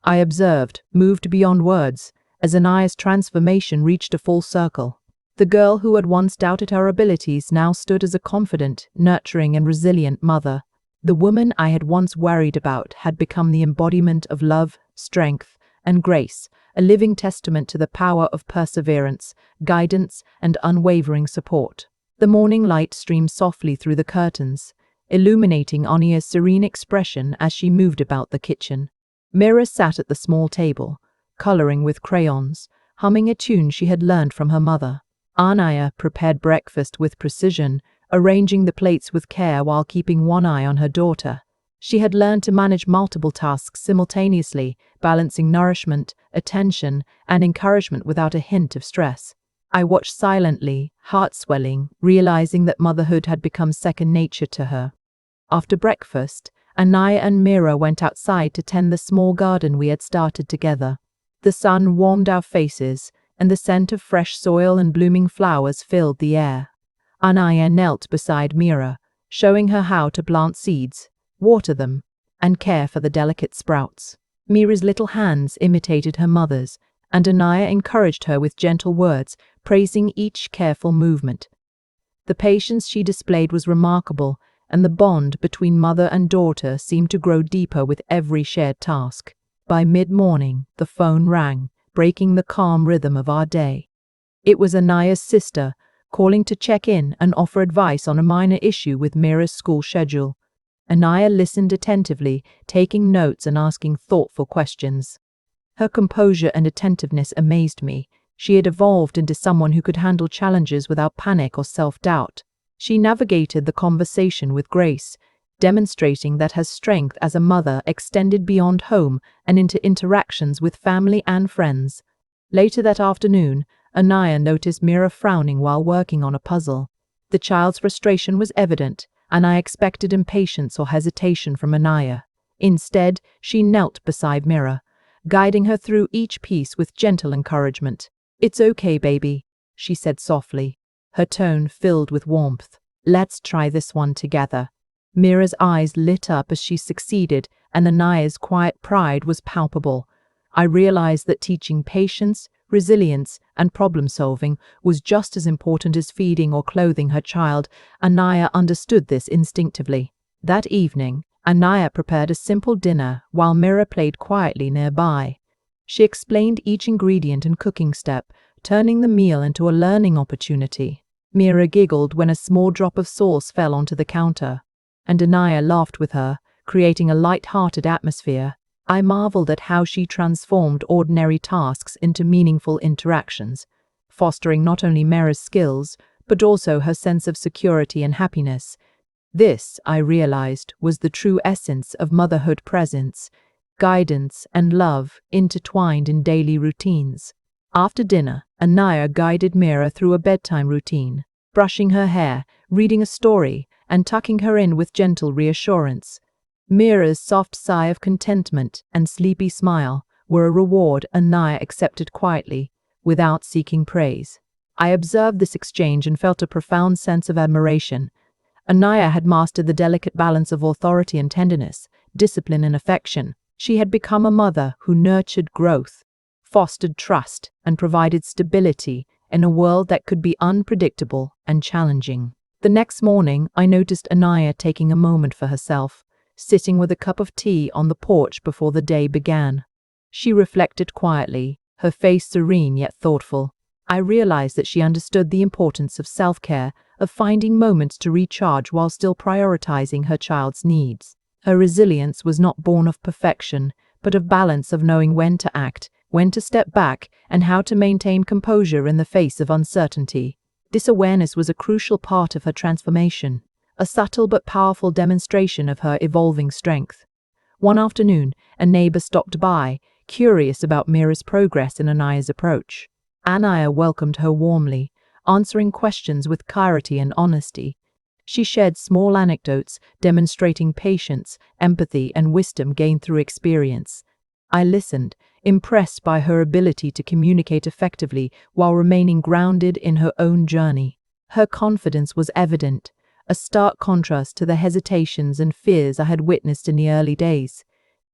I observed, moved beyond words, as Anaya's transformation reached a full circle. The girl who had once doubted her abilities now stood as a confident, nurturing, and resilient mother. The woman I had once worried about had become the embodiment of love, strength, and grace, a living testament to the power of perseverance, guidance, and unwavering support. The morning light streamed softly through the curtains, illuminating Anaya's serene expression as she moved about the kitchen. Mira sat at the small table, coloring with crayons, humming a tune she had learned from her mother. Anaya prepared breakfast with precision, arranging the plates with care while keeping one eye on her daughter. She had learned to manage multiple tasks simultaneously, balancing nourishment, attention, and encouragement without a hint of stress. I watched silently, heart swelling, realizing that motherhood had become second nature to her. After breakfast, Anaya and Mira went outside to tend the small garden we had started together. The sun warmed our faces, and the scent of fresh soil and blooming flowers filled the air. Anaya knelt beside Mira, showing her how to plant seeds, water them, and care for the delicate sprouts. Mira's little hands imitated her mother's, and Anaya encouraged her with gentle words, praising each careful movement. The patience she displayed was remarkable, and the bond between mother and daughter seemed to grow deeper with every shared task. By mid-morning, the phone rang, breaking the calm rhythm of our day. It was Anaya's sister, calling to check in and offer advice on a minor issue with Mira's school schedule. Anaya listened attentively, taking notes and asking thoughtful questions. Her composure and attentiveness amazed me. She had evolved into someone who could handle challenges without panic or self-doubt. She navigated the conversation with grace, demonstrating that her strength as a mother extended beyond home and into interactions with family and friends. Later that afternoon, Anaya noticed Mira frowning while working on a puzzle. The child's frustration was evident, and I expected impatience or hesitation from Anaya. Instead, she knelt beside Mira, guiding her through each piece with gentle encouragement. "It's okay, baby," she said softly, her tone filled with warmth. "Let's try this one together." Mira's eyes lit up as she succeeded, and Anaya's quiet pride was palpable. I realized that teaching patience, resilience, and problem-solving was just as important as feeding or clothing her child. Anaya understood this instinctively. That evening, Anaya prepared a simple dinner while Mira played quietly nearby. She explained each ingredient and cooking step, turning the meal into a learning opportunity. Mira giggled when a small drop of sauce fell onto the counter, and Anaya laughed with her, creating a light-hearted atmosphere. I marveled at how she transformed ordinary tasks into meaningful interactions, fostering not only Mira's skills, but also her sense of security and happiness. This, I realized, was the true essence of motherhood: presence, guidance, and love intertwined in daily routines. After dinner, Anaya guided Mira through a bedtime routine, brushing her hair, reading a story, and tucking her in with gentle reassurance. Mira's soft sigh of contentment and sleepy smile were a reward Anaya accepted quietly, without seeking praise. I observed this exchange and felt a profound sense of admiration. Anaya had mastered the delicate balance of authority and tenderness, discipline and affection. She had become a mother who nurtured growth, fostered trust, and provided stability in a world that could be unpredictable and challenging. The next morning, I noticed Anaya taking a moment for herself, sitting with a cup of tea on the porch before the day began. She reflected quietly, her face serene yet thoughtful. I realized that she understood the importance of self-care, of finding moments to recharge while still prioritizing her child's needs. Her resilience was not born of perfection, but of balance, of knowing when to act, when to step back, and how to maintain composure in the face of uncertainty. This awareness was a crucial part of her transformation, a subtle but powerful demonstration of her evolving strength. One afternoon, a neighbor stopped by, curious about Mira's progress in Anaya's approach. Anaya welcomed her warmly, answering questions with clarity and honesty. She shared small anecdotes demonstrating patience, empathy, and wisdom gained through experience. I listened, impressed by her ability to communicate effectively while remaining grounded in her own journey. Her confidence was evident, a stark contrast to the hesitations and fears I had witnessed in the early days.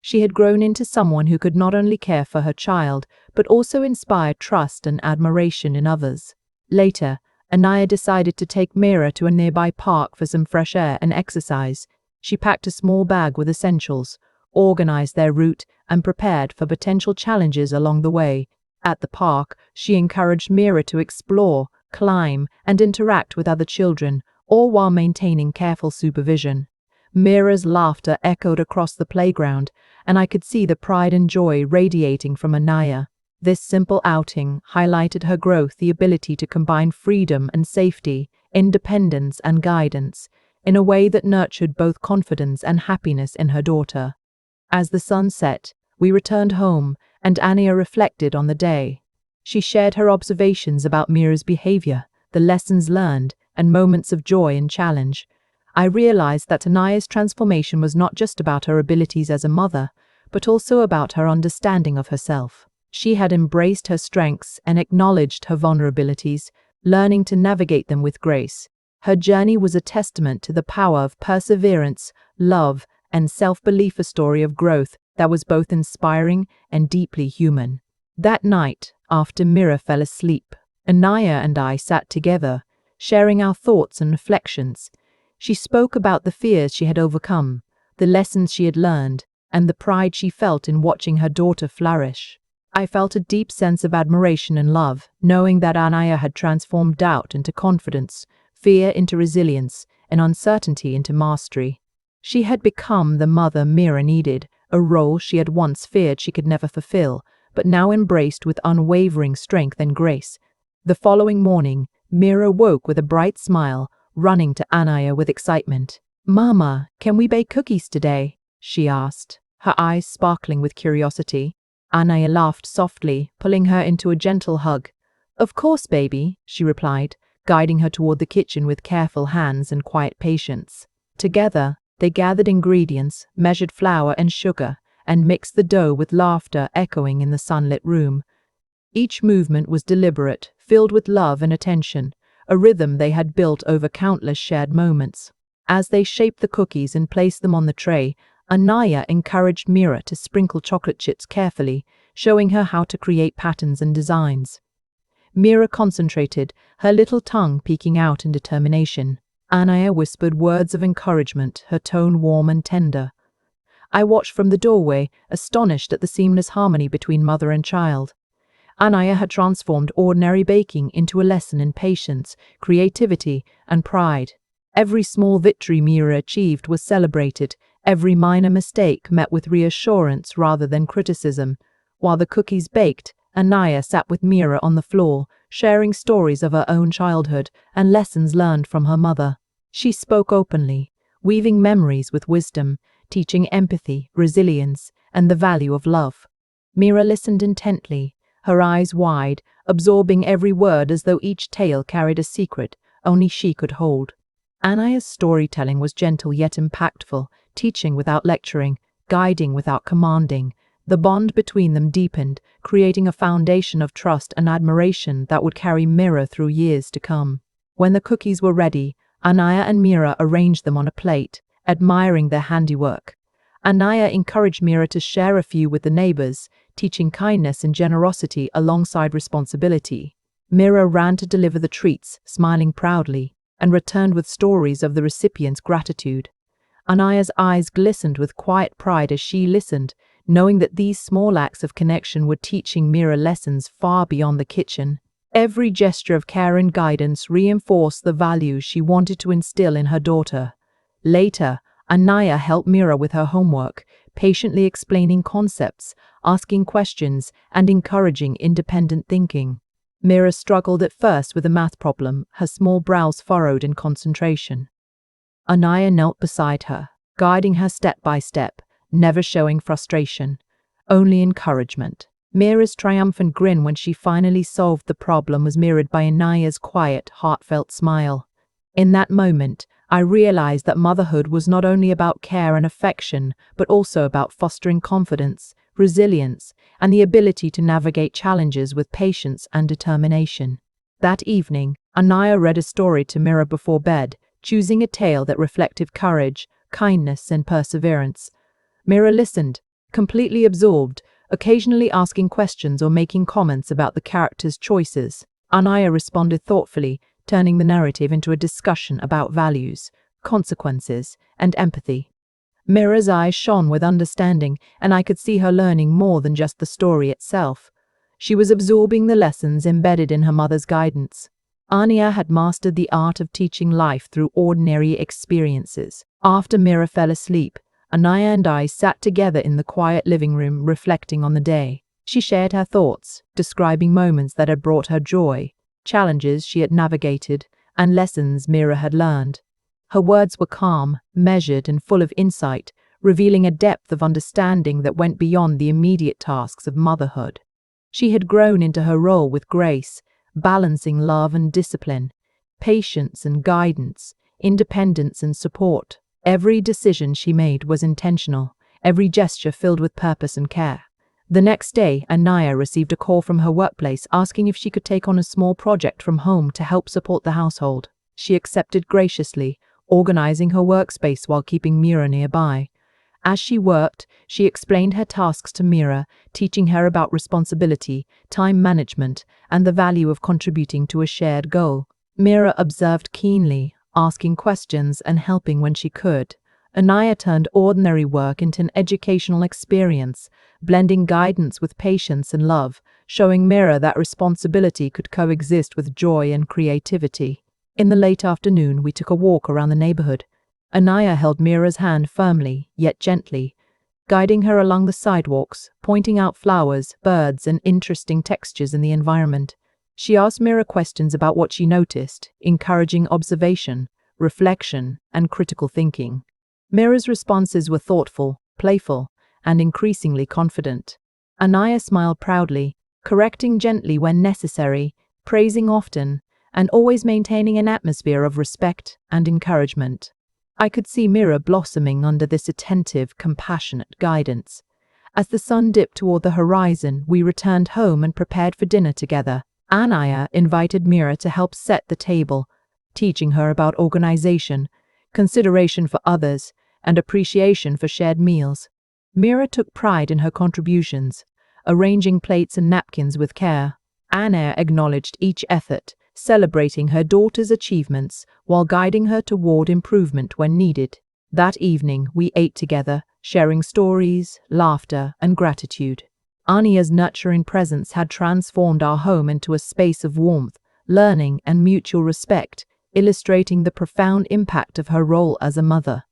She had grown into someone who could not only care for her child, but also inspire trust and admiration in others. Later, Anaya decided to take Mira to a nearby park for some fresh air and exercise. She packed a small bag with essentials, organized their route, and prepared for potential challenges along the way. At the park, she encouraged Mira to explore, climb, and interact with other children, all while maintaining careful supervision. Mira's laughter echoed across the playground, and I could see the pride and joy radiating from Anaya. This simple outing highlighted her growth, the ability to combine freedom and safety, independence and guidance, in a way that nurtured both confidence and happiness in her daughter. As the sun set, we returned home, and Anaya reflected on the day. She shared her observations about Mira's behavior, the lessons learned, and moments of joy and challenge. I realized that Anaya's transformation was not just about her abilities as a mother, but also about her understanding of herself. She had embraced her strengths and acknowledged her vulnerabilities, learning to navigate them with grace. Her journey was a testament to the power of perseverance, love, and self-belief, a story of growth that was both inspiring and deeply human. That night, after Mira fell asleep, Anaya and I sat together, sharing our thoughts and reflections. She spoke about the fears she had overcome, the lessons she had learned, and the pride she felt in watching her daughter flourish. I felt a deep sense of admiration and love, knowing that Anaya had transformed doubt into confidence, fear into resilience, and uncertainty into mastery. She had become the mother Mira needed, a role she had once feared she could never fulfill, but now embraced with unwavering strength and grace. The following morning, Mira woke with a bright smile, running to Anaya with excitement. "Mama, can we bake cookies today?" she asked, her eyes sparkling with curiosity. Anaya laughed softly, pulling her into a gentle hug. "Of course, baby," she replied, guiding her toward the kitchen with careful hands and quiet patience. Together, they gathered ingredients, measured flour and sugar, and mixed the dough with laughter echoing in the sunlit room. Each movement was deliberate, filled with love and attention, a rhythm they had built over countless shared moments. As they shaped the cookies and placed them on the tray, Anaya encouraged Mira to sprinkle chocolate chips carefully, showing her how to create patterns and designs. Mira concentrated, her little tongue peeking out in determination. Anaya whispered words of encouragement, her tone warm and tender. I watched from the doorway, astonished at the seamless harmony between mother and child. Anaya had transformed ordinary baking into a lesson in patience, creativity, and pride. Every small victory Mira achieved was celebrated, every minor mistake met with reassurance rather than criticism. While the cookies baked, Anaya sat with Mira on the floor, sharing stories of her own childhood and lessons learned from her mother. She spoke openly, weaving memories with wisdom, teaching empathy, resilience, and the value of love. Mira listened intently, her eyes wide, absorbing every word as though each tale carried a secret only she could hold. Anaya's storytelling was gentle yet impactful, teaching without lecturing, guiding without commanding. The bond between them deepened, creating a foundation of trust and admiration that would carry Mira through years to come. When the cookies were ready, Anaya and Mira arranged them on a plate, admiring their handiwork. Anaya encouraged Mira to share a few with the neighbors, teaching kindness and generosity alongside responsibility. Mira ran to deliver the treats, smiling proudly, and returned with stories of the recipient's gratitude. Anaya's eyes glistened with quiet pride as she listened, knowing that these small acts of connection were teaching Mira lessons far beyond the kitchen. Every gesture of care and guidance reinforced the values she wanted to instill in her daughter. Later, Anaya helped Mira with her homework, patiently explaining concepts, asking questions, and encouraging independent thinking. Mira struggled at first with a math problem, her small brows furrowed in concentration. Anaya knelt beside her, guiding her step by step, never showing frustration, only encouragement. Mira's triumphant grin when she finally solved the problem was mirrored by Anaya's quiet, heartfelt smile. In that moment, I realized that motherhood was not only about care and affection, but also about fostering confidence, resilience, and the ability to navigate challenges with patience and determination. That evening, Anaya read a story to Mira before bed, choosing a tale that reflected courage, kindness, and perseverance. Mira listened, completely absorbed, occasionally asking questions or making comments about the character's choices. Anaya responded thoughtfully, turning the narrative into a discussion about values, consequences, and empathy. Mira's eyes shone with understanding, and I could see her learning more than just the story itself. She was absorbing the lessons embedded in her mother's guidance. Ania had mastered the art of teaching life through ordinary experiences. After Mira fell asleep, Anaya and I sat together in the quiet living room reflecting on the day. She shared her thoughts, describing moments that had brought her joy, challenges she had navigated, and lessons Mira had learned. Her words were calm, measured, and full of insight, revealing a depth of understanding that went beyond the immediate tasks of motherhood. She had grown into her role with grace, balancing love and discipline, patience and guidance, independence and support. Every decision she made was intentional, every gesture filled with purpose and care. The next day, Anaya received a call from her workplace asking if she could take on a small project from home to help support the household. She accepted graciously, organizing her workspace while keeping Mira nearby. As she worked, she explained her tasks to Mira, teaching her about responsibility, time management, and the value of contributing to a shared goal. Mira observed keenly, asking questions and helping when she could. Anaya turned ordinary work into an educational experience, blending guidance with patience and love, showing Mira that responsibility could coexist with joy and creativity. In the late afternoon, we took a walk around the neighborhood. Anaya held Mira's hand firmly, yet gently, guiding her along the sidewalks, pointing out flowers, birds, and interesting textures in the environment. She asked Mira questions about what she noticed, encouraging observation, reflection, and critical thinking. Mira's responses were thoughtful, playful, and increasingly confident. Anaya smiled proudly, correcting gently when necessary, praising often, and always maintaining an atmosphere of respect and encouragement. I could see Mira blossoming under this attentive, compassionate guidance. As the sun dipped toward the horizon, we returned home and prepared for dinner together. Anaya invited Mira to help set the table, teaching her about organization, consideration for others, and appreciation for shared meals. Mira took pride in her contributions, arranging plates and napkins with care. Anaya acknowledged each effort, celebrating her daughter's achievements while guiding her toward improvement when needed. That evening, we ate together, sharing stories, laughter, and gratitude. Ania's nurturing presence had transformed our home into a space of warmth, learning, and mutual respect, illustrating the profound impact of her role as a mother.